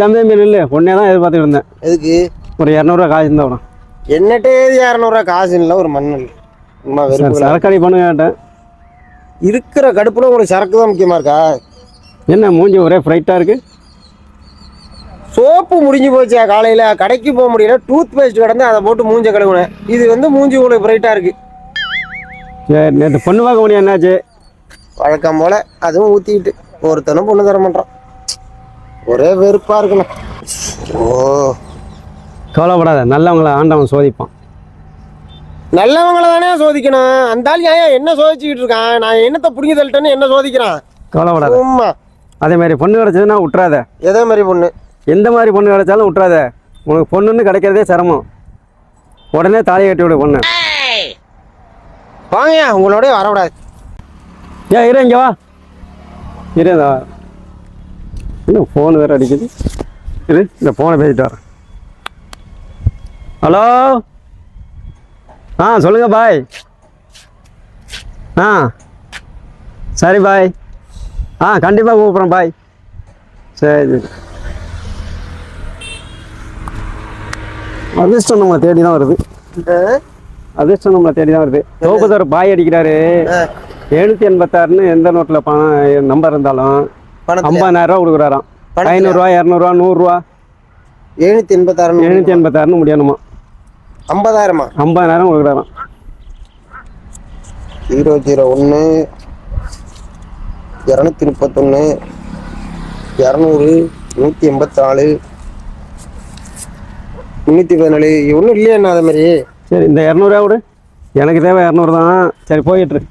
தம்பி தம்பி இல்லை ஒன்னே தான் எதிர்பார்த்துட்டு இருந்தேன். எதுக்கு? ஒரு 200 காசு இருந்தால் விடும். என்னட்டே 200 காசு இல்லை, ஒரு மண் இல்லை. சரக்கடி பண்ணு கேட்டேன். இருக்கிற கடுப்புல உங்களுக்கு சரக்கு தான் முக்கியமா இருக்கா? என்ன மூஞ்சி ஒரே ஃப்ரைட்டாக இருக்கு? சோப்பு முடிஞ்சு போச்சு. காலையில் கடைக்கு போக முடியல, டூத் பேஸ்ட் கிடந்து அதை போட்டு மூஞ்ச கழுவுனேன். இது வந்து மூஞ்சி உங்களுக்கு ஃப்ரைட்டாக இருக்கு. சரி, நேற்று பொண்ணு பார்க்க முடியும், என்னாச்சு? வழக்கம் போல அதுவும் ஊற்றிக்கிட்டு ஒருத்தனும் பொண்ணு தர மாட்டான். ஒரே வெறுப்பாக இருக்குண்ணா. ஓ, கவலைப்படாத, நல்லவங்கள ஆண்டவன் சோதிப்பான். நல்லவங்களை தானே சோதிக்கணும். அந்த ஆள் ஏன் என்ன சோதிச்சுக்கிட்டு இருக்கான்? நான் என்னத்தை பிடிங்கி தள்ளிட்டேன்னு என்ன சோதிக்கிறான்? கவலைப்படாத. உம்மா, அதே மாதிரி பொண்ணு கிடச்சதுன்னா விட்றாத. எதே மாதிரி பொண்ணு? எந்த மாதிரி பொண்ணு கிடைச்சாலும் விட்றாத. உனக்கு பொண்ணுன்னு கிடைக்கிறதே சிரமம். உடனே தாலி கட்டி விடு பொண்ணு. வாங்க, உங்களோடய வரக்கூடாது. ஏன் இரு, இங்கே வா. இருதா, இன்னும் ஃபோன் வேறு அடிக்குது. இரு, இந்த ஃபோனை பேசிட்டு வரேன். ஹலோ, சொல்லுங்கள் பாய். சரி பாய். கண்டிப்பாக கூப்பிட்றேன் பாய். சரி, அதிர்ஷ்டம் நம்மளை தேடி தான் வருது. அதிர்ஷ்டம் நம்மளை தேடி தான் வருது. தோப்புதர் பாய் அடிக்கிறாரு. 786ன்னு எந்த நோட்டில் பணம் நம்பர் இருந்தாலும் 50,000 கொடுக்குறாராம். 500 200 100 786ன்னு முடியணுமா? 50,000 50,000 கொடுக்குறாராம். 001 231 200 184 314 ஒன்றும் இல்லையா என்ன? அது மாதிரி. சரி, இந்த 200 விடு. எனக்கு தேவை 200 தான். சரி, போயிட்டு